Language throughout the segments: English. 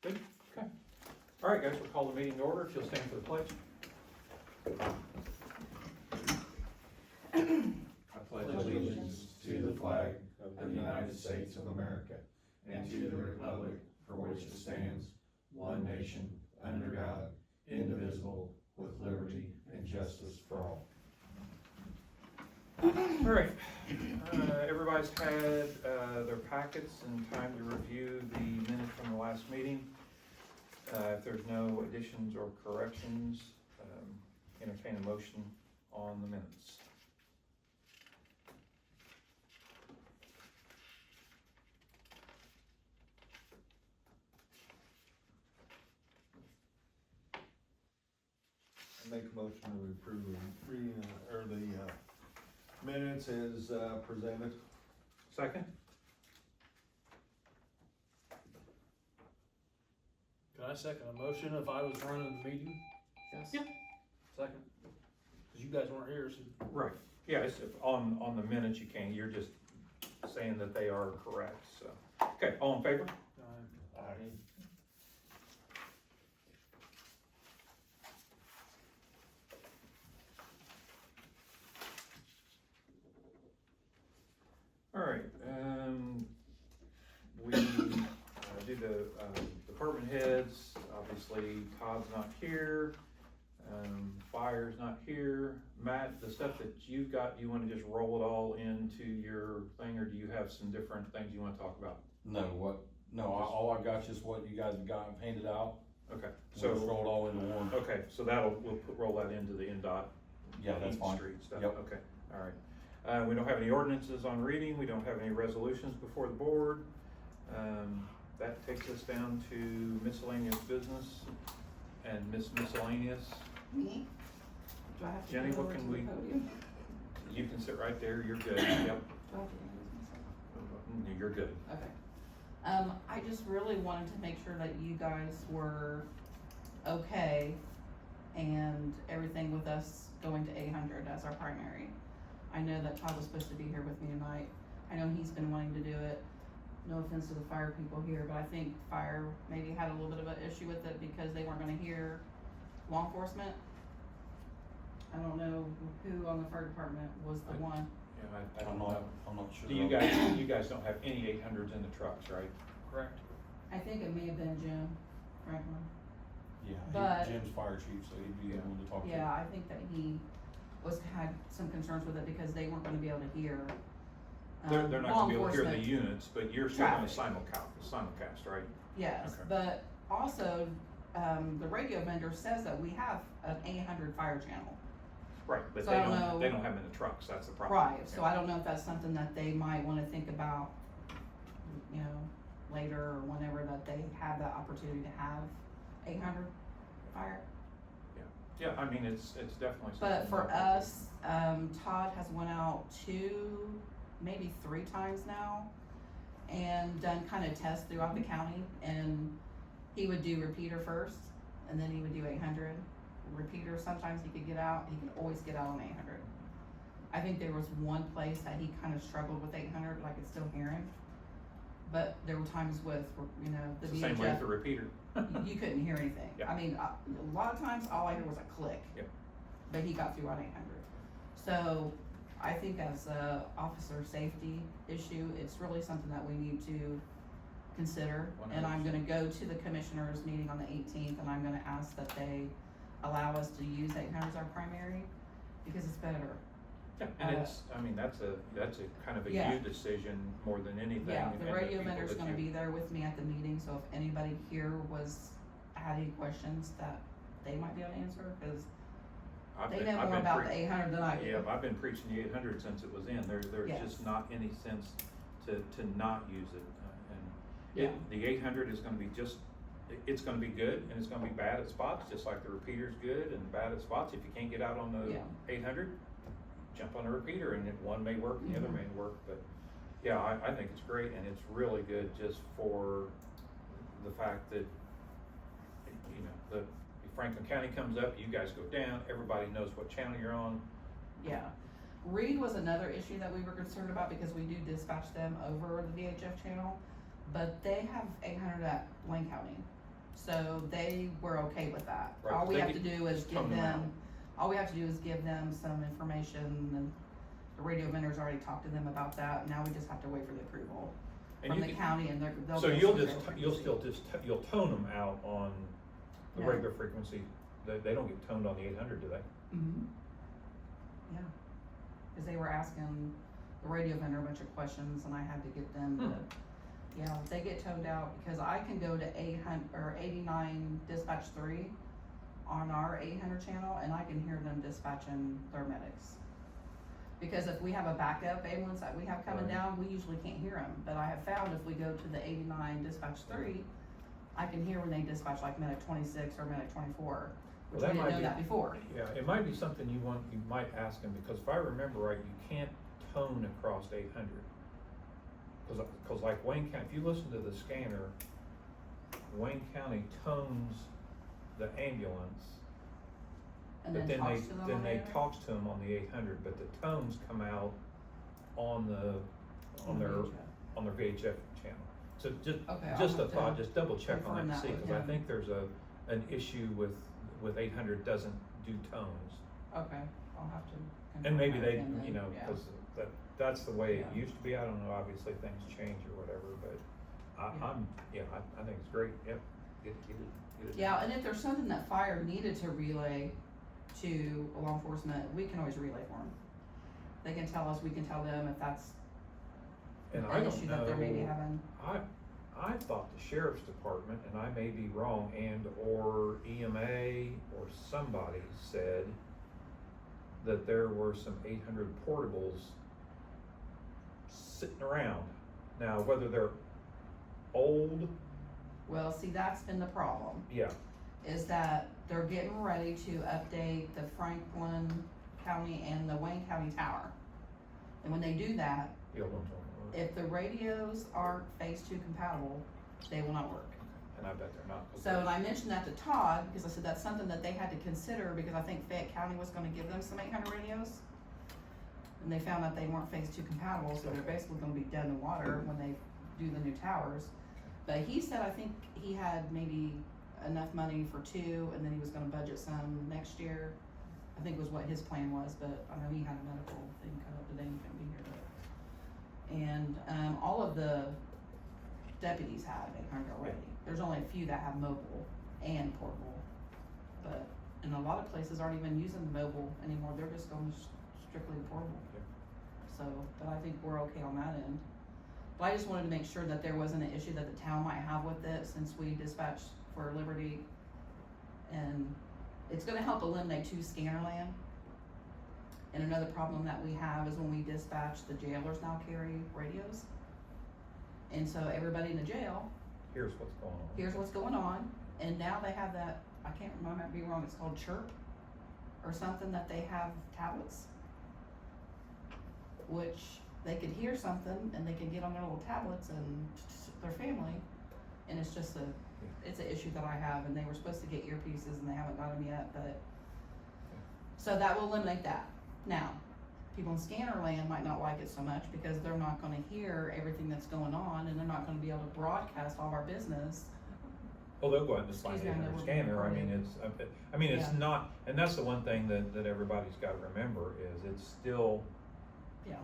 Good, okay. All right, guys, we'll call the meeting to order. If you'll stand for the pledge. I pledge allegiance to the flag of the United States of America and to the republic for which it stands, one nation, under God, indivisible, with liberty and justice for all. All right, everybody's had their packets and time to review the minutes from the last meeting. If there's no additions or corrections, entertain a motion on the minutes. I make a motion to approve the minutes as presented. Second? Can I second a motion if I was running the meeting? Yes. Yeah. Second. Cause you guys weren't here, so. Right, yeah, it's on the minutes you can, you're just saying that they are correct, so. Okay, all in favor? All right, we do the department heads. Obviously Todd's not here, Fire's not here. Matt, the stuff that you've got, do you wanna just roll it all into your thing, or do you have some different things you wanna talk about? All I got is just what you guys have gotten painted out. Okay, So just so, roll it all into one. okay, so we'll roll that into the NDOT. Yeah, that's fine. Street stuff, Yep. okay, all right. We don't have any ordinances on reading, we don't have any resolutions before the board. That takes us down to miscellaneous business and miscellaneous. Me? Do I have to Jenny, go what over can to we- the podium? You can sit right there, you're good, yep, Do I have to introduce myself? you're good. Okay. I just really wanted to make sure that you guys were okay and everything with us going to 800 as our primary. I know that Todd was supposed to be here with me tonight. I know he's been wanting to do it. No offense to the fire people here, but I think fire maybe had a little bit of an issue with it because they weren't gonna hear law enforcement. I don't know who on the fire department was the one. Yeah, I I'm don't know. not sure. Do you guys don't have any 800s in the trucks, right? Correct. I think it may have been Jim Franklin. Yeah, But- Jim's fire chief, so he'd be the one to talk to. Yeah, I think that he had some concerns with it because they weren't gonna be able to hear. They're not law gonna be able to hear the enforcement. units, but you're still gonna Traffic. simulcast, right? Yes, Okay. but also, the radio vendor says that we have an 800 fire channel. Right, but So they I don't don't, know- they don't have them in the trucks, that's the problem. Right, so Yeah. I don't know if that's something that they might wanna think about, you know, later or whenever that they have that opportunity to have 800 fire. Yeah, I mean, it's definitely something. But for that- us, Todd has went out 2, maybe 3 times now and done kind of tests throughout the county, and he would do repeater first and then he would do 800. Repeater, sometimes he could get out, he could always get out on 800. I think there was one place that he kind of struggled with 800, like I could still hear him. But there were times with, you know, the It's the same way with the VHF, repeater. you couldn't hear anything. Yeah. I mean, a lot of times, all I heard was a click. Yep. But he got through on 800. So, I think as a officer safety issue, it's really something that we need to consider. And I'm gonna go to the commissioners meeting on the 18th, and I'm gonna ask that they allow us to use 800 as our primary, because it's better. Yeah, and it's, I mean, that's a kind of a Yeah. you decision more than anything. Yeah, and the the radio people vendor's that gonna you- be there with me at the meeting, so if anybody here had any questions that they might be able to answer, cause I've they been- know I've more been about pre- the 800 than I do. Yeah, I've been preaching the 800 since it was in, there's Yes. just not any sense to not use it, Yeah. the 800 is gonna be it's gonna be good, and it's gonna be bad at spots, just like the repeater's good and bad at spots. If you can't get out on the Yeah. 800, jump on a repeater, and one may work, the other Mhm. may work, but yeah, I think it's great, and it's really good just for the fact that, you know, if Franklin County comes up, you guys go down, everybody knows what channel you're on. Yeah. Reed was another issue that we were concerned about because we do dispatch them over the VHF channel, but they have 800 at Lane County. So they were okay with that. Right, All we they have to get- do is just give tone them them, all we have to do is give them some information, and the radio vendors already talked to them about that, and now we just have to wait for the approval And from you the can- county, and they'll. So give you'll us just, their you'll frequency. still you'll tone them out on the No. regular frequency, they don't get toned on the 800, do they? Mhm. Yeah, cause they were asking the radio vendor a bunch of questions, and I had to get them to, yeah, they get toned out, because I can go to 800, or 89 dispatch 3 on our 800 channel, and I can hear them dispatching their medics. Because if we have a backup ambulance that we have coming Right. down, we usually can't hear them, but I have found if we go to the 89 dispatch 3, I can hear when they dispatch like medic 26 or medic 24, which Well, that we might didn't know be- that before. Yeah, it might be something you might ask them, because if I remember right, you can't tone across 800. Cause like Wayne County, if you listen to the scanner, Wayne County tones the ambulance, And but then then talks to them on they there. talks to them on the 800, but the tones come out on On their VHF. on their VHF channel. So just Okay, I'll just a have to thought, just double check on confirm that, that see, with cause I him. think there's an issue with 800 doesn't do tones. Okay, I'll have to. And confirm maybe that they, with him then, you know, yeah. cause that's the way it Yeah. used to be, I don't know, obviously things change or whatever, but Yeah. I think it's great, yep, get it. Yeah, and if there's something that fire needed to relay to law enforcement, we can always relay for them. They can tell us, we can tell them if that's And I an don't issue that they're maybe know, having. I thought the sheriff's department, and I may be wrong, and or EMA or somebody said that there were some 800 portables sitting around. Now, whether they're old, Well, see, that's been the problem, yeah, is that they're getting ready to update the Franklin County and the Wayne County tower. And when they do that, the old ones aren't working, if the radios aren't phase 2 compatible, they will not work. and I bet they're not. So, and I mentioned that to Todd, because I said that's something that they had to consider, because I think Fayette County was gonna give them some 800 radios. And they found out they weren't phase 2 compatible, so they're basically gonna be dead in the water when they do the new towers. But he said, I think he had maybe enough money for 2, and then he was gonna budget some next year. I think was what his plan was, but I know he had a medical thing come up today, he couldn't be here, but. And, all of the deputies have 800 already. There's only a few that have mobile and portable. But, and a lot of places aren't even using mobile anymore, they're just going strictly portable. Yeah. So, but I think we're okay on that end. But I just wanted to make sure that there wasn't an issue that the town might have with it, since we dispatched for Liberty. And it's gonna help eliminate 2 scanner land. And another problem that we have is when we dispatch, the jailers now carry radios. And so everybody in the jail Here's what's going on. here's what's going on, and now they have that, I can't remember, I might be wrong, it's called Chirp or something, that they have tablets, which they could hear something and they can get on their little tablets and their family, and it's just it's an issue that I have, and they were supposed to get earpieces and they haven't got them yet, but so that will eliminate that. Now, people in scanner land might not like it so much because they're not gonna hear everything that's going on, and they're not gonna be able to broadcast all of our business. Well, they'll go out and just find Excuse me, I know a we're scanner, I mean, recording. it's Yeah. not, and that's the one thing that everybody's gotta remember, is it's still, Yeah.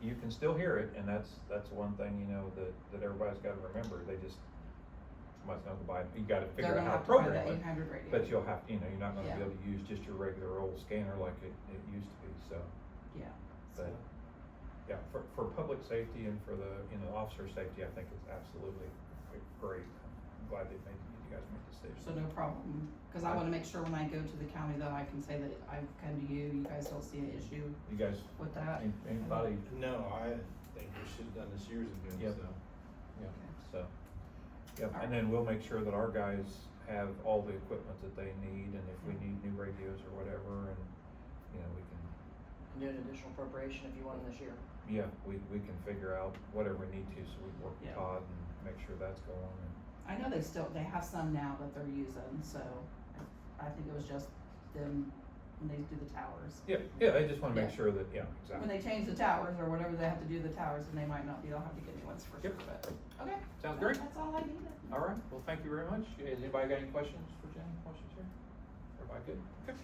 you can still hear it, and that's one thing, you know, that everybody's gotta remember, somebody's not gonna buy it, you gotta They're figure out gonna how to have to buy program the it. 800 radio. But you'll have, you're not gonna Yeah. be able to use just your regular old scanner like it used to be, so. Yeah. But, yeah, for public safety and for the, officer safety, I think it's absolutely great. I'm glad you guys made the decision. So no problem, cause I wanna make sure when I go to the county that I can say that I've come to you guys don't see an issue You guys, with that. anybody, No, I think we should've done this years ago, Yep. so. so, yeah, and then we'll make sure that our guys have all the equipment that they need, and if we need new radios or whatever, and, we can, And do an additional appropriation if you want them this year. yeah, we can figure out whatever we need to, so we work with Yeah. Todd and make sure that's going, and. I know they have some now that they're using, so I think it was just them when they do the towers. Yeah, I just wanna make Yeah. sure that, yeah, When exactly. they change the towers or whatever they have to do to the towers, then they might not be, they'll have to get new ones for sure, Yep. but, Okay. Sounds great. That's all I needed. All right, well, thank you very much. Has anybody got any questions for Jen while she's here? Everybody good? Okay.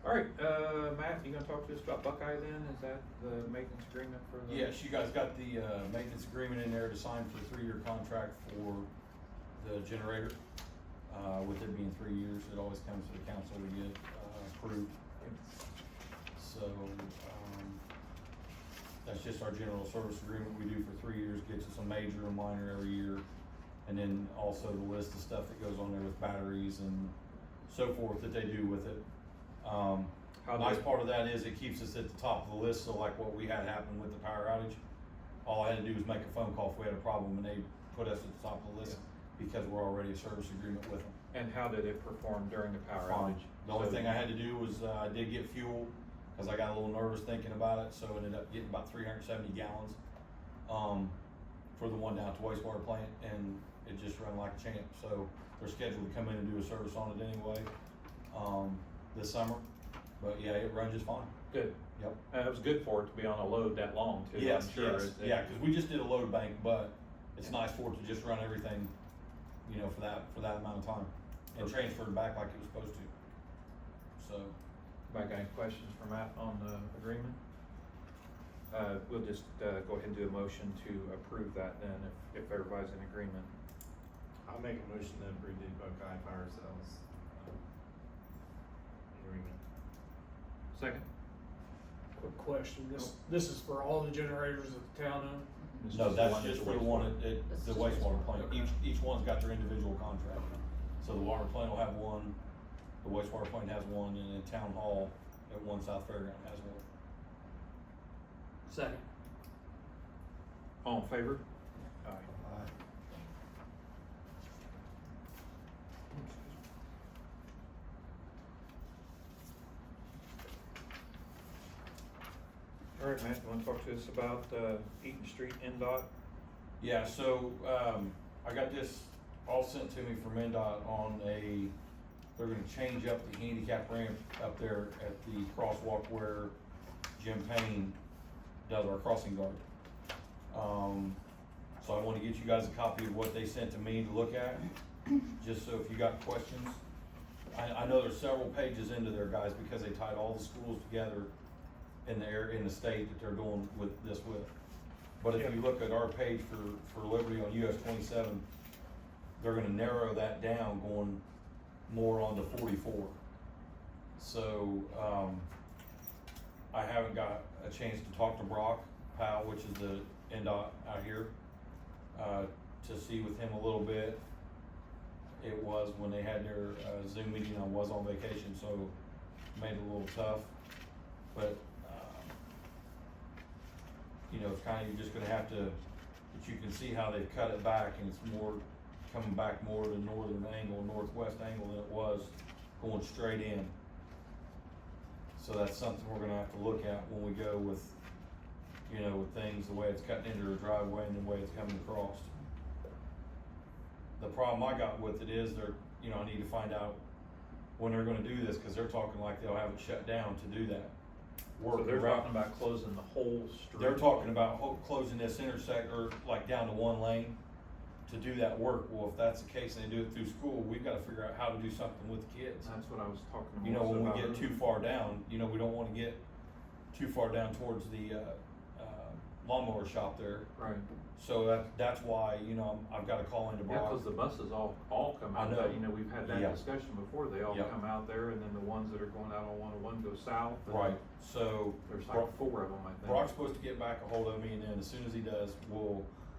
All right, Matt, you gonna talk to us about Buckeye then? Is that the maintenance agreement for the? Yes, you guys got the, maintenance agreement in there to sign for a 3-year contract for the generator. With it being 3 years, it always comes to the council to get, approved. So, that's just our general service agreement we do for 3 years, gets us a major and minor every year. And then also the list of stuff that goes on there with batteries and so forth that they do with it. Nice part of that is it keeps us at the top of the list, so like what we had happen with the power outage, all I had to do was make a phone call if we had a problem and they put us at the top of the list because we're already a service agreement with them. And how did it perform during the power Fine. outage? The only So- thing I had to do was, I did get fuel, cause I got a little nervous thinking about it, so I ended up getting about 370 gallons, for the one down at the wastewater plant, and it just ran like a champ, so they're scheduled to come in and do a service on it anyway, this summer, but yeah, it runs just fine. Good. Yep. It was good for it to be on a load that long too, Yes, I'm sure. yes, yeah, cause we just did a load bank, but it's nice for it to just run everything, you know, for that amount of time, and transfer it back like it was supposed to, so. Anybody got any questions for Matt on the agreement? We'll just, go ahead and do a motion to approve that then, if everybody's in agreement. I'll make a motion to approve the Buckeye Fire Sales agreement. Second? Quick question, this is for all the generators that the town owns? This No, is that's one just at for the one at, This is the just wastewater wastewater. plant, each one's got their individual contract. So the water plant will have one, the wastewater plant has one, and then town hall at One South Fairground has one. Second. All in favor? Aye. All right, Matt, you wanna talk to us about, Eaton Street NDOT? Yeah, so, I got this all sent to me from MnDOT on they're gonna change up the handicap ramp up there at the crosswalk where Jim Payne does our crossing guard. So I wanna get you guys a copy of what they sent to me to look at, just so if you got questions. I know there's several pages into there, guys, because they tied all the schools together in the state that they're doing with this with. But if you look at our page for Liberty on US 27, they're gonna narrow that down, going more onto 44. So, I haven't got a chance to talk to Brock Powell, which is the NDOT out here, to see with him a little bit. It was when they had their, Zoom meeting, I was on vacation, so made it a little tough, but, you know, it's kinda, you're just gonna have to, but you can see how they've cut it back, and it's more, coming back more to northern angle, northwest angle than it was going straight in. So that's something we're gonna have to look at when we go with, you know, with things, the way it's cutting into the driveway and the way it's coming across. The problem I got with it is you know, I need to find out when they're gonna do this, cause they're talking like they'll have it shut down to do that. So they're around- talking about closing the whole street. They're talking about closing this intersect, or like down to one lane to do that work. Well, if that's the case and they do it through school, we've gotta figure out how to do something with the kids. That's what I was talking about. You know, when we get too far down, you know, we don't wanna get too far down towards the, lawnmower shop there. Right, So that's why, you know, I've gotta call into yeah, Brock. cause the buses all come I out, know. you know, we've had that Yeah. discussion before, they all Yeah. come out there, and then the ones that are going out on 101 go south. and Right, so There's Brock- like 4 of them, I think. Brock's supposed to get back a hold of me, and then as soon as he does,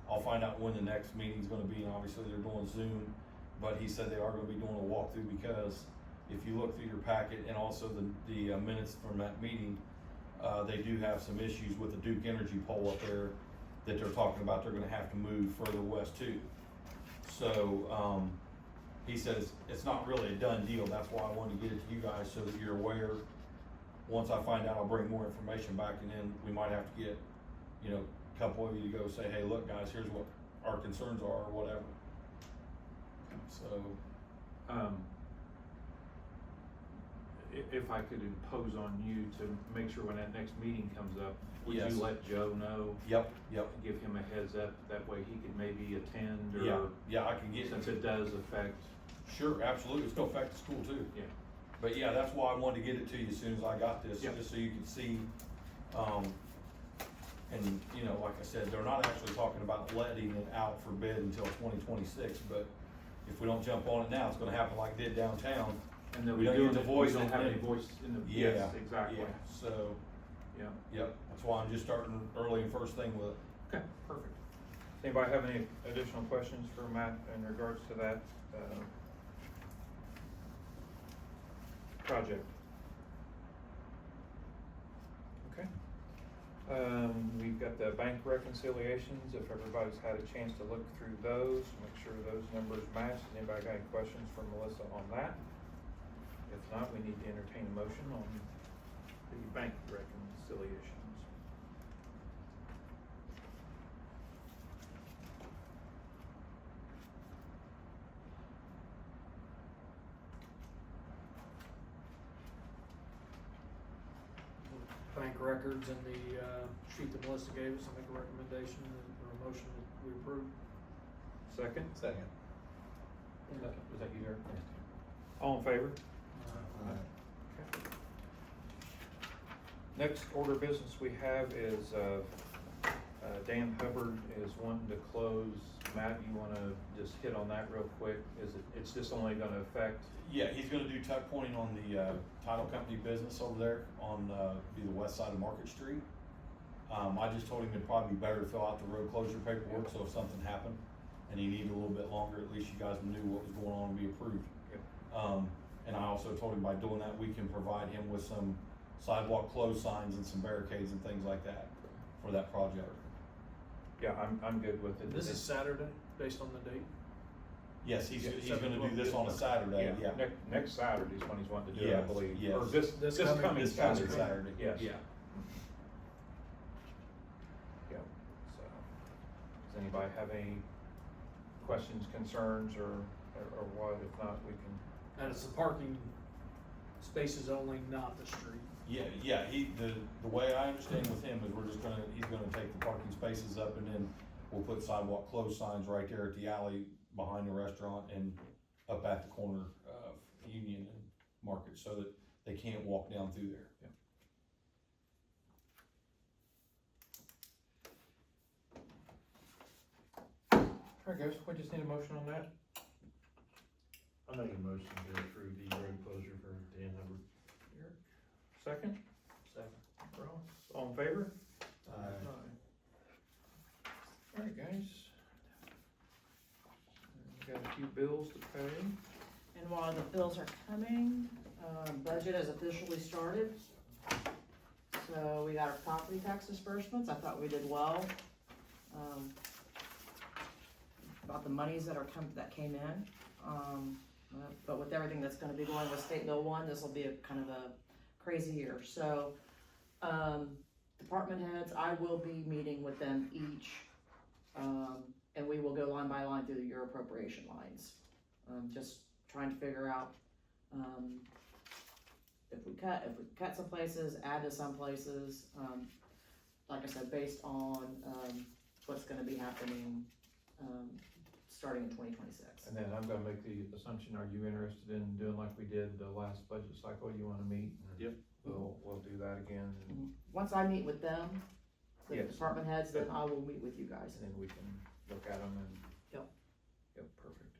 I'll find out when the next meeting's gonna be, and obviously they're doing Zoom, but he said they are gonna be doing a walkthrough, because if you look through your packet and also the minutes from that meeting, they do have some issues with the Duke Energy pole up there that they're talking about, they're gonna have to move further west too. So, he says it's not really a done deal, that's why I wanted to get it to you guys, so that you're aware. Once I find out, I'll bring more information back, and then we might have to get, you know, a couple of you to go say, hey, look, guys, here's what our concerns are, or whatever. So, if I could impose on you to make sure when that next meeting comes up, would Yes. you let Joe know? Yep, Give him a heads up, that way he could maybe attend, yeah, or, yeah, I can get, since it does affect, sure, absolutely, it's gonna affect the school too. yeah. But yeah, that's why I wanted to get it to you as soon as I got this, Yeah. just so you can see, and, you know, like I said, they're not actually talking about letting it out for bid until 2026, but if we don't jump on it now, it's gonna happen like it did downtown. And then We we don't don't get to voice we don't it have in. any voice in the, Yeah, yes, exactly, Yeah, so, yeah. yep, that's why I'm just starting early and first thing with it. Okay, perfect. Anybody have any additional questions for Matt in regards to that, project? Okay. We've got the bank reconciliations, if everybody's had a chance to look through those, make sure those numbers match. Anybody got any questions for Melissa on that? If not, we need to entertain a motion on the bank reconciliations. Bank records and the, sheet that Melissa gave us, I make a recommendation or a motion that we approve. Second? Second. Was that you, Derek? All in favor? Okay. Next order of business we have is, Dan Hubbard is wanting to close. Matt, you wanna just hit on that real quick? It's just only gonna affect, Yeah, he's gonna do tuck pointing on the, title company business over there on, be the west side of Market Street. I just told him it'd probably be better to fill out the road closure paperwork, so if something happened and he needed a little bit longer, at least you guys knew what was going on and be approved. Yep. And I also told him by doing that, we can provide him with some sidewalk closed signs and some barricades and things like that for that project. yeah, I'm good with it. This is Saturday, based on the date. Yes, he's Yeah, gonna do this on a Saturday, yeah. Next Saturday is when he's wanting to do it, I Yes, believe. yes. Or this This coming coming This coming Saturday. Saturday. Yes. Yeah. Yeah, so, does anybody have any questions, concerns, or what? If not, we can, And it's the parking spaces only, not the street. Yeah, the way I understand with him is he's gonna take the parking spaces up and then we'll put sidewalk closed signs right there at the alley behind the restaurant and up at the corner of Union and Market so that they can't walk down through there. alright guys, we just need a motion on that. I make a motion to approve the road closure for Dan Hubbard. Derek, second? Second. Ross, all in favor? Aye. Alright guys. We got a few bills to pay. And while the bills are coming, budget has officially started. So we got our property tax disbursements, I thought we did well. About the monies that came in. But with everything that's gonna be going with State Bill 1, this will be a kind of a crazy year. So, department heads, I will be meeting with them each, and we will go line by line through your appropriation lines. Just trying to figure out, if we cut some places, add to some places, like I said, based on, what's gonna be happening, starting in 2026. And then I'm gonna make the assumption, are you interested in doing like we did the last budget cycle? You wanna meet? Yep. We'll do that again, and Once I meet with them, the Yes. department heads, then I will meet with you guys. then we can look at them and. Yep. Yep, perfect.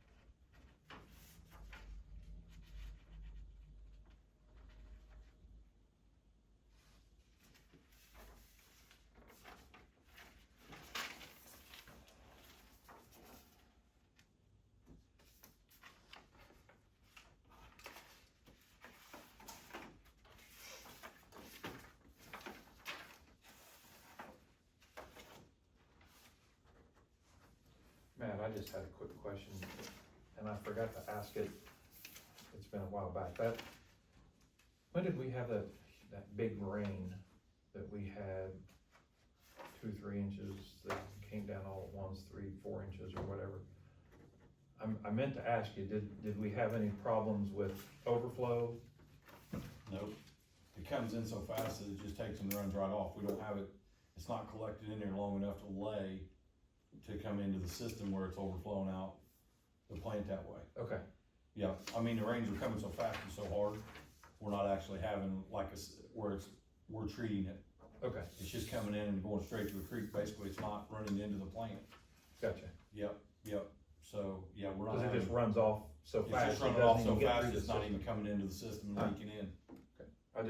Matt, I just had a quick question, and I forgot to ask it, it's been a while back, when did we have that big rain that we had 2-3 inches that came down all at once, 3-4 inches or whatever? I meant to ask you, did we have any problems with overflow Nope. It comes in so fast that it just takes and runs right off. We don't have it, it's not collected in there long enough to lay to come into the system where it's overflowing out the plant that way. Okay, Yeah, I mean, the rains are coming so fast and so hard, we're not actually having like where we're treating it. okay, It's just coming in and going straight to the creek, basically, it's not running into the plant. gotcha. Yep, so, yeah, we're not Cause it having. just runs off so It's fast. just it running doesn't off so even get fast, through it's the not system. even coming into the system and Huh. leaking in.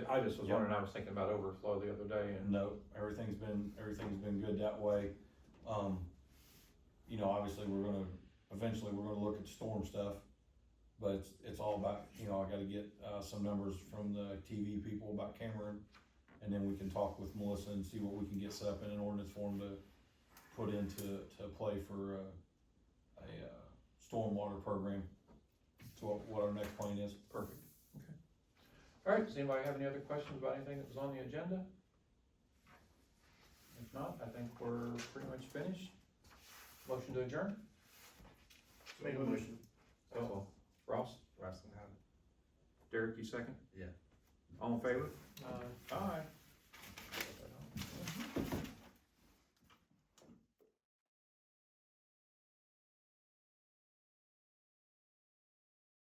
I just was Yep. wondering, I was thinking about overflow the other day and, No, everything's been good that way. You know, obviously, eventually, we're gonna look at storm stuff. But it's all about, you know, I gotta get, some numbers from the TV people about Cameron. And then we can talk with Melissa and see what we can get set up in an ordinance form to put into play for a stormwater program. To what our next plan is. perfect, okay. All right, does anybody have any other questions about anything that was on the agenda? If not, I think we're pretty much finished. Motion to adjourn? Make a motion. Oh, Ross? Ross can have it. Derek, you second? Yeah. All in favor? Uh, Aye.